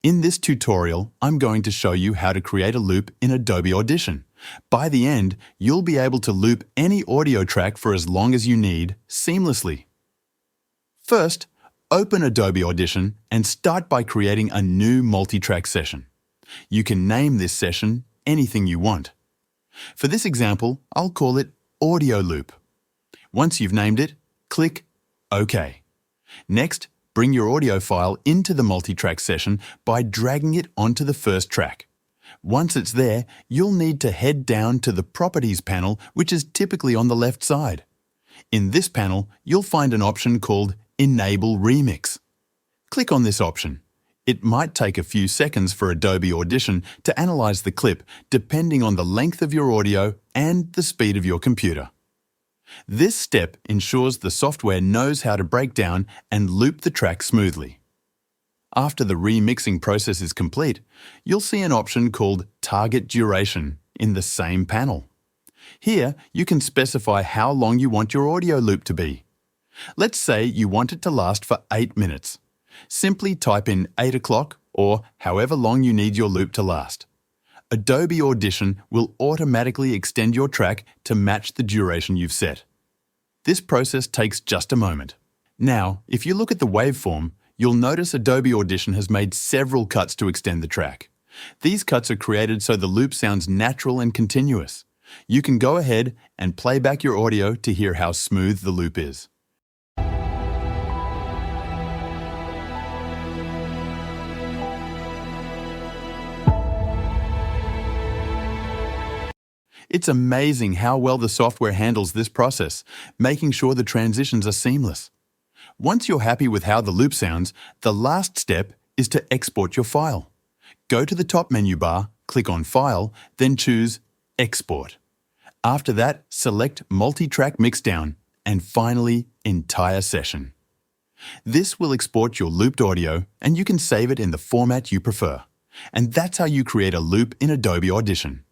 In this tutorial, I'm going to show you how to create a loop in Adobe Audition. By the end, you'll be able to loop any audio track for as long as you need, seamlessly. First, open Adobe Audition and start by creating a new multi-track session. You can name this session anything you want. For this example, I'll call it Audio Loop. Once you've named it, click OK. Next, bring your audio file into the multi-track session by dragging it onto the first track. Once it's there, you'll need to head down to the Properties panel, which is typically on the left side. In this panel, you'll find an option called Enable Remix. Click on this option. It might take a few seconds for Adobe Audition to analyze the clip, depending on the length of your audio and the speed of your computer. This step ensures the software knows how to break down and loop the track smoothly. After the remixing process is complete, you'll see an option called Target Duration in the same panel. Here, you can specify how long you want your audio loop to be. Let's say you want it to last for 8 minutes. Simply type in 8 o'clock or however long you need your loop to last. Adobe Audition will automatically extend your track to match the duration you've set. This process takes just a moment. Now, if you look at the waveform, you'll notice Adobe Audition has made several cuts to extend the track. These cuts are created so the loop sounds natural and continuous. You can go ahead and play back your audio to hear how smooth the loop is. It's amazing how well the software handles this process, making sure the transitions are seamless. Once you're happy with how the loop sounds, the last step is to export your file. Go to the top menu bar, click on File, then choose Export. After that, select Multi-Track Mixdown, and finally, Entire Session. This will export your looped audio, and you can save it in the format you prefer. And that's how you create a loop in Adobe Audition.